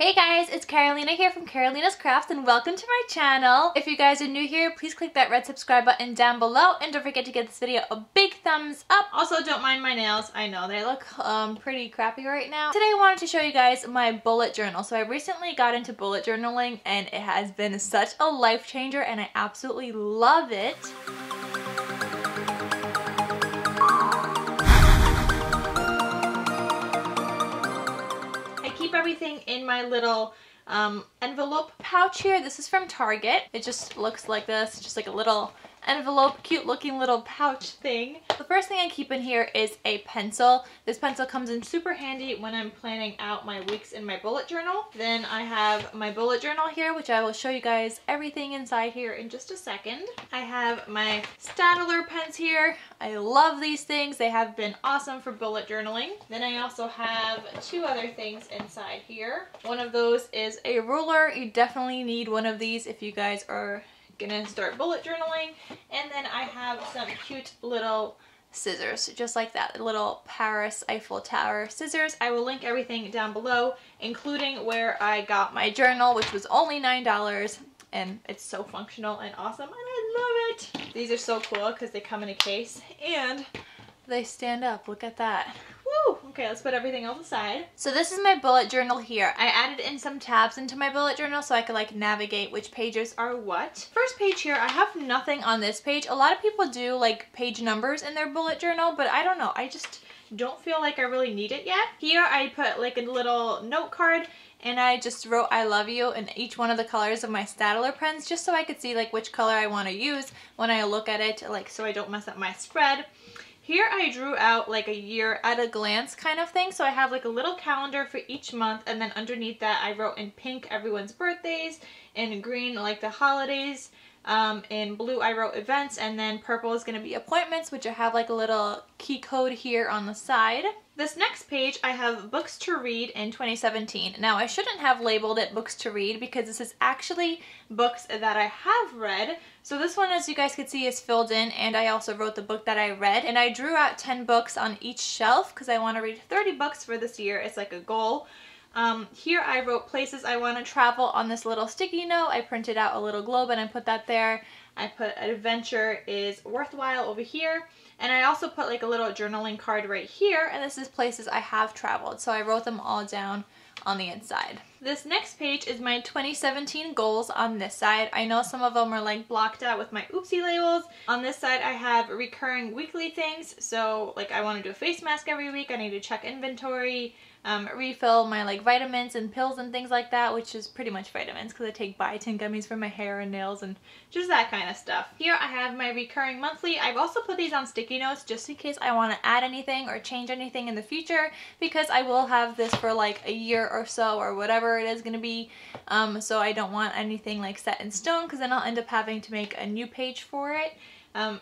Hey guys, it's Carolina here from KarolinasKrafts and welcome to my channel. If you guys are new here, please click that red subscribe button down below and don't forget to give this video a big thumbs up. Also, don't mind my nails. I know they look pretty crappy right now. Today I wanted to show you guys my bullet journal. So I recently got into bullet journaling and it has been such a life changer and I absolutely love it. Everything in my little envelope pouch here. This is from Target. It just looks like this, just like a little envelope, cute looking little pouch thing. The first thing I keep in here is a pencil. This pencil comes in super handy when I'm planning out my weeks in my bullet journal. Then I have my bullet journal here, which I will show you guys everything inside here in just a second. I have my Staedtler pens here. I love these things. They have been awesome for bullet journaling. Then I also have two other things inside here. One of those is a ruler. You definitely need one of these if you guys are gonna start bullet journaling. And then I have some cute little scissors, just like that, little Paris Eiffel Tower scissors. I will link everything down below, including where I got my journal, which was only $9, and it's so functional and awesome, and I love it. These are so cool because they come in a case and they stand up. Look at that. Woo! Okay, let's put everything else aside. So this is my bullet journal here. I added in some tabs into my bullet journal so I could like navigate which pages are what. First page here, I have nothing on this page. A lot of people do like page numbers in their bullet journal, but I don't know. I just don't feel like I really need it yet. Here I put like a little note card and I just wrote I love you in each one of the colors of my Staedtler pens just so I could see like which color I want to use when I look at it, like so I don't mess up my spread. Here I drew out like a year at a glance kind of thing. So I have like a little calendar for each month, and then underneath that I wrote in pink everyone's birthdays, in green like the holidays, in blue I wrote events, and then purple is going to be appointments, which I have like a little key code here on the side. This next page I have books to read in 2017. Now I shouldn't have labeled it books to read because this is actually books that I have read. So this one, as you guys can see, is filled in, and I also wrote the book that I read, and I drew out 10 books on each shelf because I want to read 30 books for this year. It's like a goal. Here I wrote places I want to travel on this little sticky note. I printed out a little globe and I put that there. I put adventure is worthwhile over here. And I also put like a little journaling card right here, and this is places I have traveled. So I wrote them all down on the inside. This next page is my 2017 goals on this side. I know some of them are like blocked out with my oopsie labels. On this side I have recurring weekly things. So like I want to do a face mask every week. I need to check inventory, refill my like vitamins and pills and things like that, which is pretty much vitamins because I take biotin gummies for my hair and nails and just that kind of stuff. Here I have my recurring monthly. I've also put these on sticky notes just in case I want to add anything or change anything in the future, because I will have this for like a year or so or whatever it is going to be. So I don't want anything like set in stone because then I'll end up having to make a new page for it.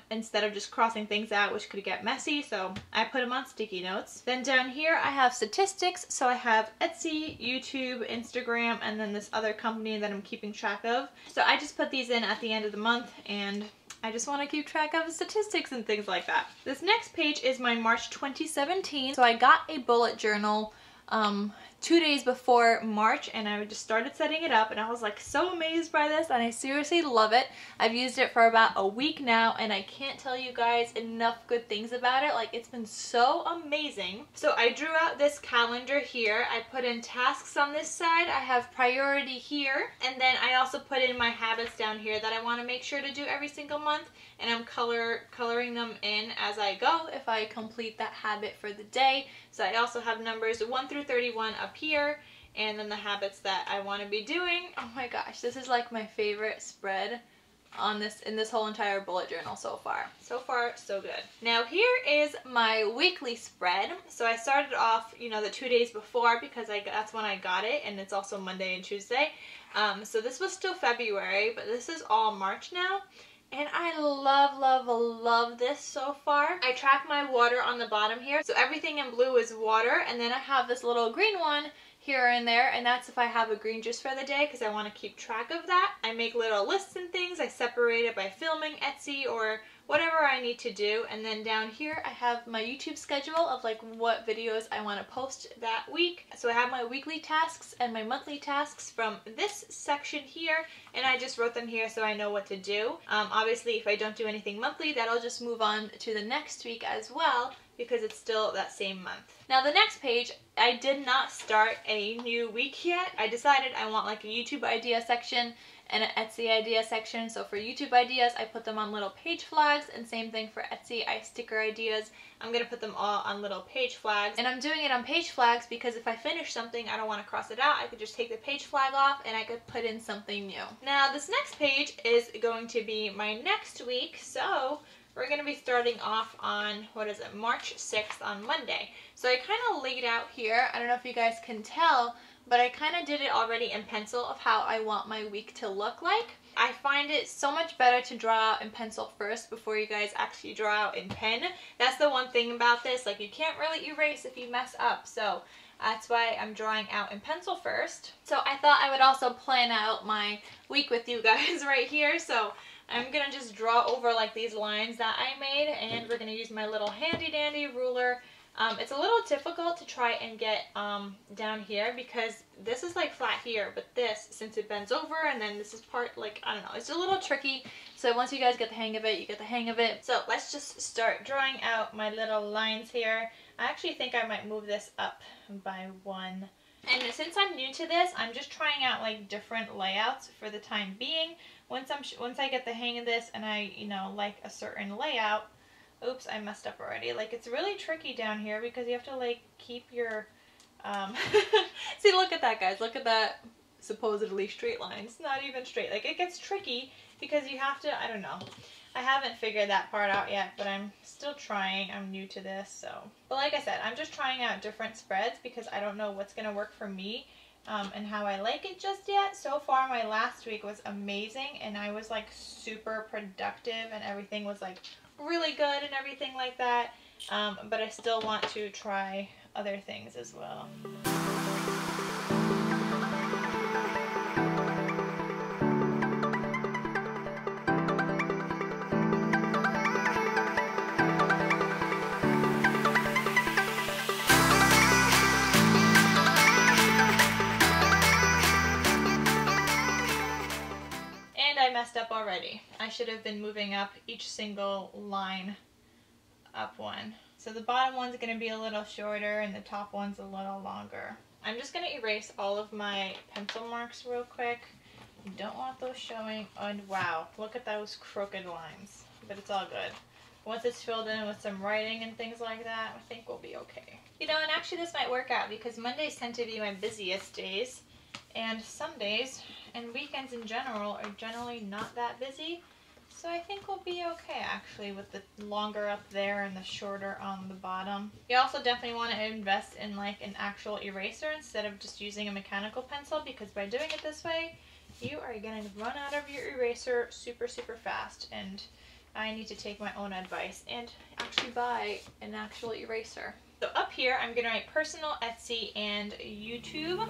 Instead of just crossing things out, which could get messy, so I put them on sticky notes. Then down here I have statistics, so I have Etsy, YouTube, Instagram, and then this other company that I'm keeping track of. So I just put these in at the end of the month, and I just want to keep track of statistics and things like that. This next page is my March 2017. So I got a bullet journal 2 days before March, and I just started setting it up, and I was like so amazed by this, and I seriously love it. I've used it for about a week now, and I can't tell you guys enough good things about it. Like, it's been so amazing. So I drew out this calendar here. I put in tasks on this side. I have priority here, and then I also put in my habits down here that I want to make sure to do every single month, and I'm coloring them in as I go if I complete that habit for the day. So I also have numbers 1 through 31 up here, and then the habits that I want to be doing. Oh my gosh, this is like my favorite spread on this in this whole entire bullet journal so far. So far, so good. Now here is my weekly spread. So I started off, you know, the 2 days before because that's when I got it, and it's also Monday and Tuesday. So this was still February, but this is all March now. And I love, love, love this so far. I track my water on the bottom here. So everything in blue is water. And then I have this little green one here and there. And that's if I have a green juice for the day because I want to keep track of that. I make little lists and things. I separate it by filming, Etsy, or whatever I need to do. And then down here I have my YouTube schedule of like what videos I want to post that week. So I have my weekly tasks and my monthly tasks from this section here, and I just wrote them here so I know what to do. Obviously if I don't do anything monthly, that'll just move on to the next week as well, because it's still that same month. Now the next page, I did not start a new week yet. I decided I want like a YouTube idea section and an Etsy idea section. So for YouTube ideas, I put them on little page flags, and same thing for Etsy, I sticker ideas. I'm gonna put them all on little page flags, and I'm doing it on page flags because if I finish something, I don't want to cross it out. I could just take the page flag off and I could put in something new. Now this next page is going to be my next week, so we're going to be starting off on, what is it, March 6th on Monday. So I kind of laid out here, I don't know if you guys can tell, but I kind of did it already in pencil of how I want my week to look like. I find it so much better to draw out in pencil first before you guys actually draw out in pen. That's the one thing about this, like you can't really erase if you mess up, so that's why I'm drawing out in pencil first. So I thought I would also plan out my week with you guys right here, so I'm gonna just draw over like these lines that I made, and we're gonna use my little handy dandy ruler. It's a little difficult to try and get down here because this is like flat here, but this, since it bends over and then this is part, like, I don't know, it's a little tricky. So once you guys get the hang of it, you get the hang of it. So let's just start drawing out my little lines here. I actually think I might move this up by one. And since I'm new to this, I'm just trying out like different layouts for the time being. Once I get the hang of this and I, you know, like a certain layout. Oops, I messed up already. Like, it's really tricky down here because you have to like keep your see, look at that, guys. Look at that supposedly straight line. It's not even straight. Like, it gets tricky because you have to, I don't know. I haven't figured that part out yet, but I'm still trying. I'm new to this, so. But like I said, I'm just trying out different spreads because I don't know what's gonna work for me and how I like it just yet. So far, my last week was amazing, and I was like super productive, and everything was like really good and everything like that. But I still want to try other things as well. Up already. I should have been moving up each single line up one. So the bottom one's going to be a little shorter and the top one's a little longer. I'm just going to erase all of my pencil marks real quick. You don't want those showing. And wow, look at those crooked lines. But it's all good. Once it's filled in with some writing and things like that, I think we'll be okay. You know, and actually this might work out because Mondays tend to be my busiest days. And Sundays and weekends in general are generally not that busy. So I think we'll be okay actually with the longer up there and the shorter on the bottom. You also definitely want to invest in like an actual eraser instead of just using a mechanical pencil, because by doing it this way, you are going to run out of your eraser super fast, and I need to take my own advice and actually buy an actual eraser. So up here I'm going to write personal, Etsy, and YouTube.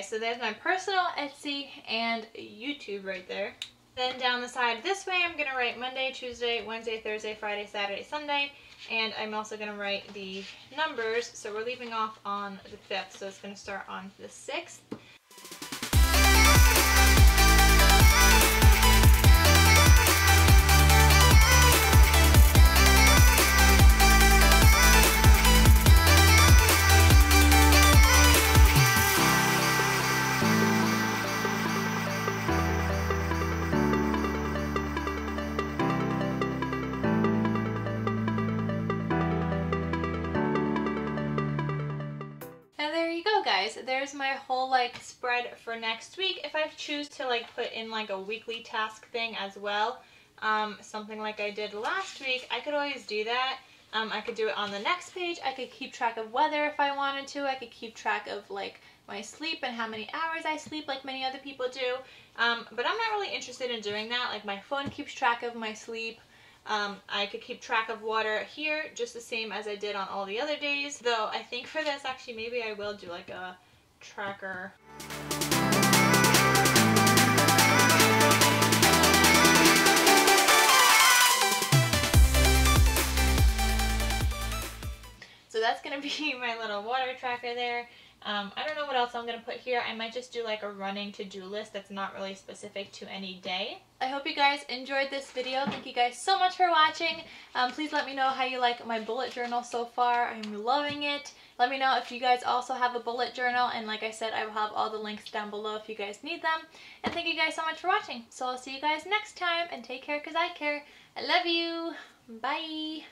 So there's my personal, Etsy, and YouTube right there. Then down the side this way, I'm going to write Monday, Tuesday, Wednesday, Thursday, Friday, Saturday, Sunday. And I'm also going to write the numbers. So we're leaving off on the 5th, so it's going to start on the 6th. guys, there's my whole like spread for next week. If I choose to like put in like a weekly task thing as well, something like I did last week, I could always do that. I could do it on the next page. I could keep track of weather if I wanted to. I could keep track of like my sleep and how many hours I sleep like many other people do. But I'm not really interested in doing that. Like my phone keeps track of my sleep. I could keep track of water here just the same as I did on all the other days. Though I think for this actually maybe I will do like a tracker. So that's going to be my little water tracker there. I don't know what else I'm going to put here. I might just do like a running to-do list that's not really specific to any day. I hope you guys enjoyed this video. Thank you guys so much for watching. Please let me know how you like my bullet journal so far. I'm loving it. Let me know if you guys also have a bullet journal. And like I said, I will have all the links down below if you guys need them. And thank you guys so much for watching. So I'll see you guys next time. And take care because I care. I love you. Bye.